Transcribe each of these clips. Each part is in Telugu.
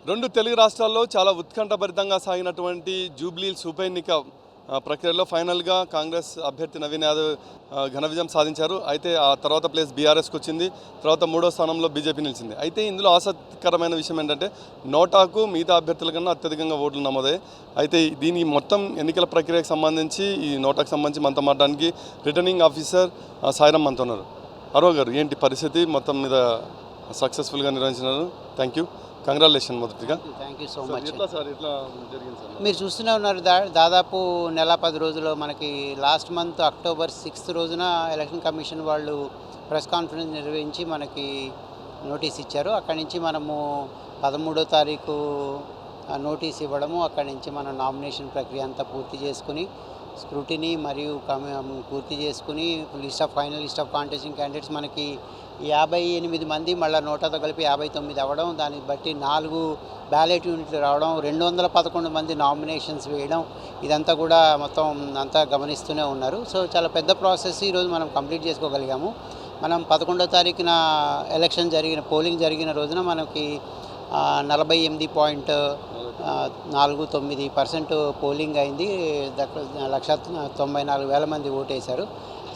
రెండు తెలుగు రాష్ట్రాల్లో చాలా ఉత్కంఠభరితంగా సాగినటువంటి జూబ్లీహిల్స్ ఉప ఎన్నిక ప్రక్రియలో ఫైనల్గా కాంగ్రెస్ అభ్యర్థి నవీన్ యాదవ్ ఘన విజయం సాధించారు. అయితే ఆ తర్వాత ప్లేస్ బీఆర్ఎస్కి వచ్చింది. తర్వాత మూడో స్థానంలో బీజేపీ నిలిచింది. అయితే ఇందులో ఆసక్తికరమైన విషయం ఏంటంటే నోటాకు మిగతా అభ్యర్థుల కన్నా అత్యధికంగా ఓట్లు నమోదాయి. అయితే దీని మొత్తం ఎన్నికల ప్రక్రియకు సంబంధించి ఈ నోటాకు సంబంధించి మనతో మాట్లాడడానికి రిటర్నింగ్ ఆఫీసర్ సాయిరామ్ మనతో ఉన్నారు. అరో గారు, ఏంటి పరిస్థితి? మొత్తం మీద సక్సెస్ఫుల్గా నిర్వహించినారు. Thank you, congratulation. మొదటిగా థ్యాంక్ యూ సో మచ్. ఎట్లా జరిగింది సార్? మీరు చూస్తూనే ఉన్నారు, దాదాపు నెల 10 రోజుల్లో మనకి లాస్ట్ మంత్ అక్టోబర్ 6th రోజున ఎలక్షన్ కమిషన్ వాళ్ళు ప్రెస్ కాన్ఫరెన్స్ నిర్వహించి మనకి నోటీస్ ఇచ్చారు. అక్కడి నుంచి మనము 13వ తారీఖు నోటీస్ ఇవ్వడము, అక్కడి నుంచి మనం నామినేషన్ ప్రక్రియ అంతా పూర్తి చేసుకుని స్క్రూటినీ మరియు పూర్తి చేసుకుని final list of contesting candidates మనకి 58 మంది, మళ్ళీ నోటాతో కలిపి 59 అవ్వడం, దాన్ని బట్టి 4 బ్యాలెట్ యూనిట్లు రావడం, 211 మంది నామినేషన్స్ వేయడం, ఇదంతా కూడా మొత్తం అంతా గమనిస్తూనే ఉన్నారు. సో చాలా పెద్ద ప్రాసెస్ ఈరోజు మనం కంప్లీట్ చేసుకోగలిగాము. మనం 11వ తారీఖున పోలింగ్ జరిగిన రోజున మనకి 48.49% పోలింగ్ అయింది. 1,94,000 మంది ఓటేశారు.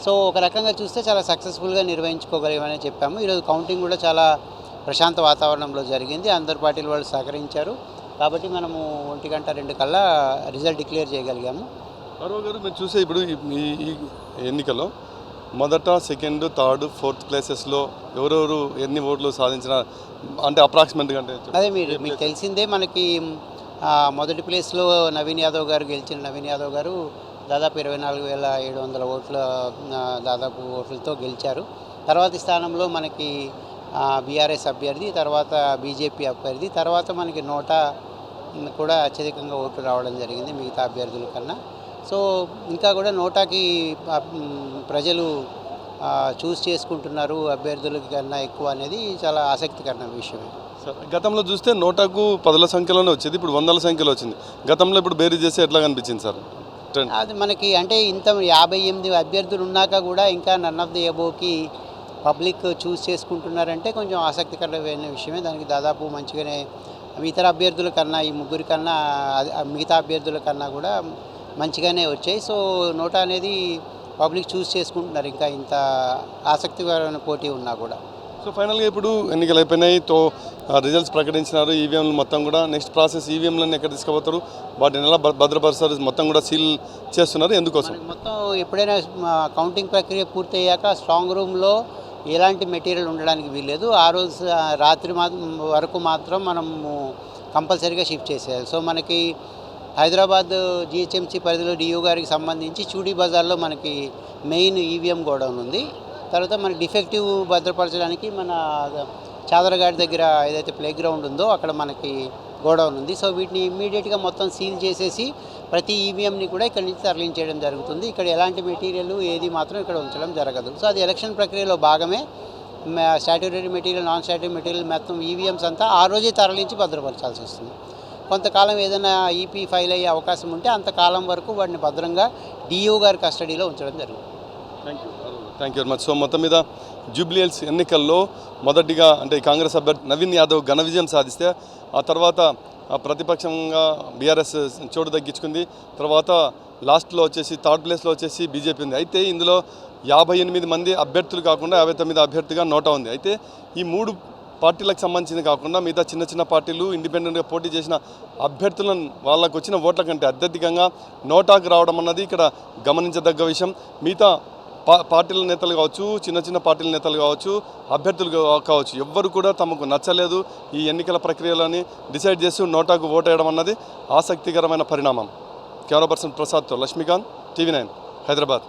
సో ఒక రకంగా చూస్తే చాలా సక్సెస్ఫుల్గా నిర్వహించుకోగలిగామని చెప్పాము. ఈరోజు కౌంటింగ్ కూడా చాలా ప్రశాంత వాతావరణంలో జరిగింది. అందరు పార్టీల వాళ్ళు సహకరించారు. కాబట్టి మనము 1:02 కల్లా రిజల్ట్ డిక్లేర్ చేయగలిగాము. అరో గారు, మీరు చూసే ఇప్పుడు ఈ ఎన్నికలో మొదట, సెకండ్, థర్డ్, ఫోర్త్ ప్లేసెస్లో ఎవరెవరు ఎన్ని ఓట్లు సాధించిన అంటే అప్రాక్సిమేట్గా? అంటే అదే మీకు తెలిసిందే, మనకి మొదటి ప్లేస్లో నవీన్ యాదవ్ గారు గెలిచిన నవీన్ యాదవ్ గారు దాదాపు 24,700 ఓట్ల ఓట్లతో గెలిచారు. తర్వాతి స్థానంలో మనకి బీఆర్ఎస్ అభ్యర్థి, తర్వాత బీజేపీ అభ్యర్థి, తర్వాత మనకి నోటా కూడా అత్యధికంగా ఓట్లు రావడం జరిగింది మిగతా అభ్యర్థుల కన్నా. సో ఇంకా కూడా నోటాకి ప్రజలు చూస్ చేసుకుంటున్నారు అభ్యర్థుల కన్నా ఎక్కువ అనేది చాలా ఆసక్తికరమైన విషయమే. గతంలో చూస్తే నోటాకు 10ల సంఖ్యలోనే వచ్చేది, ఇప్పుడు 100ల సంఖ్యలో వచ్చింది. గతంలో ఇప్పుడు బేరీ చేస్తే ఎట్లా కనిపించింది సార్? అది మనకి అంటే ఇంత 58 అభ్యర్థులు ఉన్నాక కూడా ఇంకా నన్ ఆఫ్ ది అబోవ్కి పబ్లిక్ చూస్ చేసుకుంటున్నారంటే కొంచెం ఆసక్తికరమైన విషయమే. దానికి దాదాపు మంచిగానే ఇతర అభ్యర్థుల కన్నా, ఈ ముగ్గురి కన్నా, మిగతా అభ్యర్థుల కన్నా కూడా మంచిగానే వచ్చాయి. సో నోటా అనేది పబ్లిక్ చూస్ చేసుకుంటున్నారు ఇంకా ఇంత ఆసక్తికరమైన పోటీ ఉన్నా కూడా. సో ఫైనల్గా ఇప్పుడు ఎన్నికలు అయిపోయినాయి, రిజల్ట్స్ ప్రకటించినారు. ఈవీఎంలు మొత్తం కూడా నెక్స్ట్ ప్రాసెస్ ఈవీఎంలను ఎక్కడ తీసుకుపోతారు, వాటిని ఎలా భద్రపరుస్తారు, మొత్తం కూడా సీల్ చేస్తున్నారు. ఎందుకోసం? మొత్తం ఎప్పుడైనా కౌంటింగ్ ప్రక్రియ పూర్తయ్యాక స్ట్రాంగ్ రూమ్లో ఎలాంటి మెటీరియల్ ఉండడానికి వీల్లేదు. ఆ రోజు రాత్రి వరకు మాత్రం మనము కంపల్సరీగా షిఫ్ట్ చేసేయాలి. సో మనకి హైదరాబాద్ జిహెచ్ఎంసీ పరిధిలో డిఓ గారికి సంబంధించి చూడీ బజార్లో మనకి మెయిన్ ఈవీఎం గోడౌన్ ఉంది. తర్వాత మన డిఫెక్టివ్ భద్రపరచడానికి మన చాదరగాడి దగ్గర ఏదైతే ప్లే గ్రౌండ్ ఉందో అక్కడ మనకి గోడౌన్ ఉంది. సో వీటిని ఇమ్మీడియట్గా మొత్తం సీల్ చేసేసి ప్రతి ఈవీఎంని కూడా ఇక్కడ నుంచి తరలించేయడం జరుగుతుంది. ఇక్కడ ఎలాంటి మెటీరియల్ ఏది మాత్రం ఇక్కడ ఉంచడం జరగదు. సో అది ఎలక్షన్ ప్రక్రియలో భాగమే. Statutory material, non statutory material మొత్తం ఈవీఎంస్ అంతా ఆ రోజే తరలించి భద్రపరచాల్సి వస్తుంది. కొంతకాలం ఏదైనా ఈపీ ఫైల్ అయ్యే అవకాశం ఉంటే అంతకాలం వరకు వాటిని భద్రంగా డిఓ గారి కస్టడీలో ఉంచడం జరుగుతుంది. Thank you very much. So మొత్తం మీద జూబ్లీహిల్స్ ఎన్నికల్లో మొదటిగా అంటే కాంగ్రెస్ అభ్యర్థి నవీన్ యాదవ్ ఘన విజయం సాధిస్తే ఆ తర్వాత ప్రతిపక్షంగా బీఆర్ఎస్ చోటు తగ్గించుకుంది. తర్వాత లాస్ట్లో వచ్చేసి థర్డ్ ప్లేస్లో వచ్చేసి బీజేపీ ఉంది. అయితే ఇందులో 58 మంది అభ్యర్థులు కాకుండా 59 అభ్యర్థిగా నోటా ఉంది. అయితే ఈ 3 పార్టీలకు సంబంధించింది కాకుండా మిగతా చిన్న చిన్న పార్టీలు ఇండిపెండెంట్గా పోటీ చేసిన అభ్యర్థులను వాళ్ళకు వచ్చిన ఓట్ల కంటే అత్యధికంగా నోటాకు రావడం అన్నది ఇక్కడ గమనించదగ్గ విషయం. మిగతా పార్టీల నేతలు కావచ్చు, చిన్న చిన్న పార్టీల నేతలు కావచ్చు, అభ్యర్థులు కావచ్చు, ఎవ్వరు కూడా తమకు నచ్చలేదు ఈ ఎన్నికల ప్రక్రియలని డిసైడ్ చేస్తూ నోటాకు ఓటేయడం అన్నది ఆసక్తికరమైన పరిణామం. కెమెరా పర్సన్ ప్రసాద్తో లక్ష్మీకాంత్, TV9 హైదరాబాద్.